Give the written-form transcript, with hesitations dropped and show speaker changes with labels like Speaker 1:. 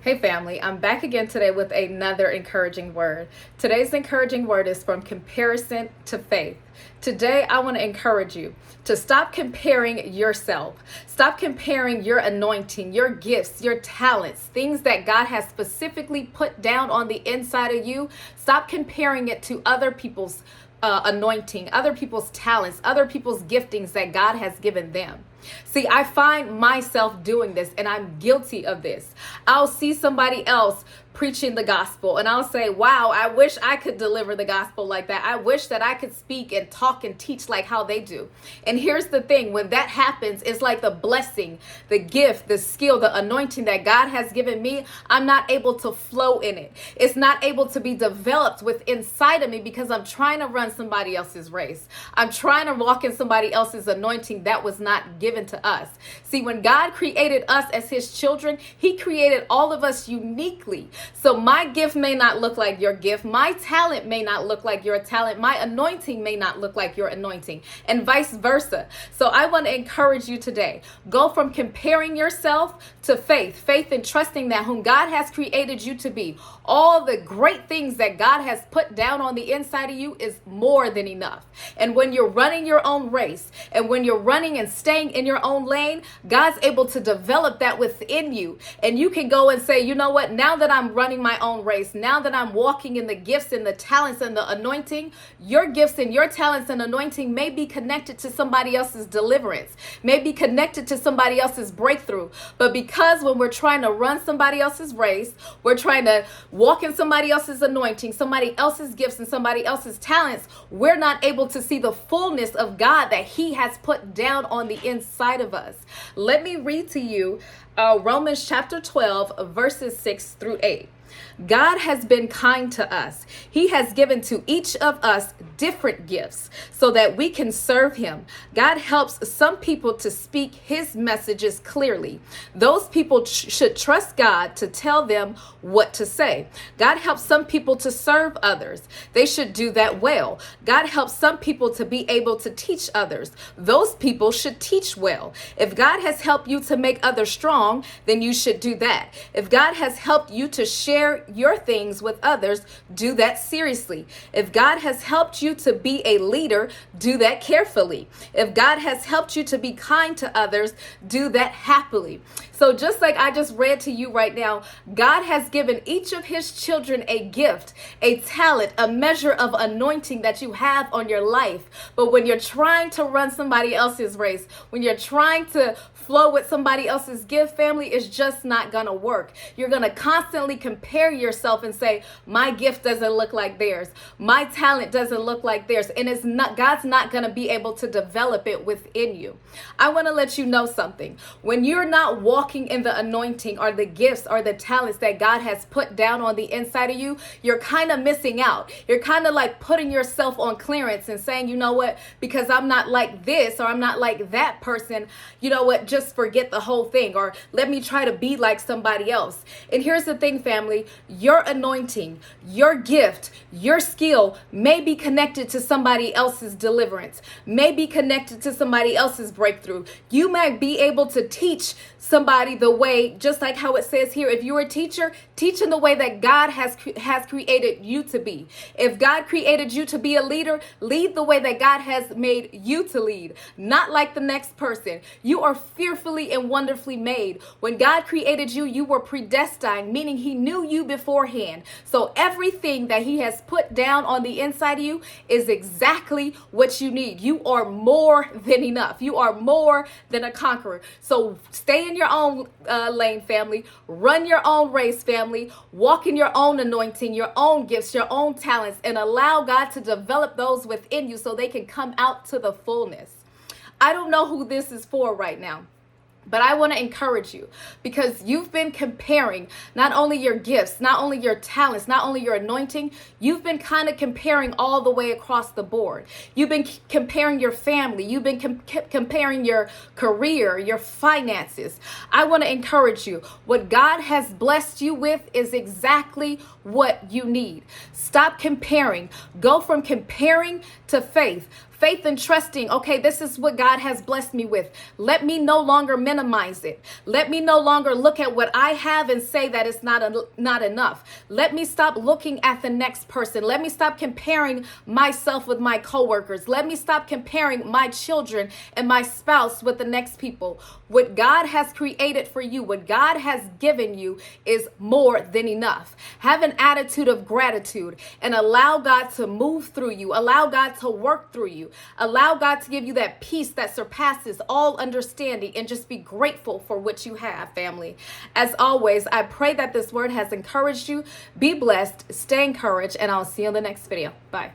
Speaker 1: Hey family, I'm back again today with another encouraging word. Today's encouraging word is from comparison to faith. Today, I want to encourage you to stop comparing yourself. Stop comparing your anointing, your gifts, your talents, things that God has specifically put down on the inside of you. Stop comparing it to other people's anointing, other people's talents, other people's giftings that God has given them. See, I find myself doing this and I'm guilty of this. I'll see somebody else preaching the gospel and I'll say, wow, I wish I could deliver the gospel like that. I wish that I could speak and talk and teach like how they do. And here's the thing, when that happens, it's like the blessing, the gift, the skill, the anointing that God has given me, I'm not able to flow in it. It's not able to be developed within inside of me because I'm trying to run somebody else's race. I'm trying to walk in somebody else's anointing that was not given to us. See, when God created us as his children, he created all of us uniquely. So my gift may not look like your gift. My talent may not look like your talent. My anointing may not look like your anointing, and vice versa. So I want to encourage you today. Go from comparing yourself to faith. Faith in trusting that whom God has created you to be. All the great things that God has put down on the inside of you is more than enough. And when you're running your own race, and when you're running and staying in your own lane, God's able to develop that within you. And you can go and say, you know what, now that I'm running my own race, now that I'm walking in the gifts and the talents and the anointing, your gifts and your talents and anointing may be connected to somebody else's deliverance, may be connected to somebody else's breakthrough. But because when we're trying to run somebody else's race, we're trying to walk in somebody else's anointing, somebody else's gifts, and somebody else's talents, we're not able to see the fullness of God that he has put down on the inside of us. Let me read to you Romans chapter 12, verses 6 through 8. God has been kind to us. He has given to each of us different gifts so that we can serve him. God helps some people to speak his messages clearly. Those people should trust God to tell them what to say. God helps some people to serve others. They should do that well. God helps some people to be able to teach others. Those people should teach well. If God has helped you to make others strong, then you should do that. If God has helped you to share your things with others, do that seriously. If God has helped you to be a leader, do that carefully. If God has helped you to be kind to others, do that happily. So just like I just read to you right now, God has given each of his children a gift, a talent, a measure of anointing that you have on your life. But when you're trying to run somebody else's race, when you're trying to flow with somebody else's gift, family, is just not gonna work. You're gonna constantly compare yourself and say, my gift doesn't look like theirs, my talent doesn't look like theirs, and it's not, God's not gonna be able to develop it within you. I want to let you know something. When you're not walking in the anointing or the gifts or the talents that God has put down on the inside of you, you're kind of missing out. You're kind of like putting yourself on clearance and saying, you know what, because I'm not like this or I'm not like that person, you know what, just forget the whole thing, or let me try to be like somebody else. And here's the thing, family, your anointing, your gift, your skill may be connected to somebody else's deliverance, may be connected to somebody else's breakthrough. You might be able to teach somebody the way, just like how it says here, if you're a teacher, teach in the way that God has created you to be. If God created you to be a leader, lead the way that God has made you to lead, not like the next person. You are fearfully and wonderfully made. When God created you, you were predestined, meaning he knew you beforehand. So everything that he has put down on the inside of you is exactly what you need. You are more than enough. You are more than a conqueror. So stay in your own lane, family. Run your own race, family. Walk in your own anointing, your own gifts, your own talents, and allow God to develop those within you so they can come out to the fullness. I don't know who this is for right now, but I want to encourage you, because you've been comparing not only your gifts, not only your talents, not only your anointing, you've been kind of comparing all the way across the board. You've been comparing your family. You've been comparing your career, your finances. I want to encourage you. What God has blessed you with is exactly what you need. Stop comparing. Go from comparing to faith. Faith and trusting, okay, this is what God has blessed me with. Let me no longer minimize it. Let me no longer look at what I have and say that it's not enough. Let me stop looking at the next person. Let me stop comparing myself with my coworkers. Let me stop comparing my children and my spouse with the next people. What God has created for you, what God has given you is more than enough. Have an attitude of gratitude and allow God to move through you. Allow God to work through you. Allow God to give you that peace that surpasses all understanding, and just be grateful for what you have, family. As always, I pray that this word has encouraged you. Be blessed, stay encouraged, and I'll see you in the next video. Bye.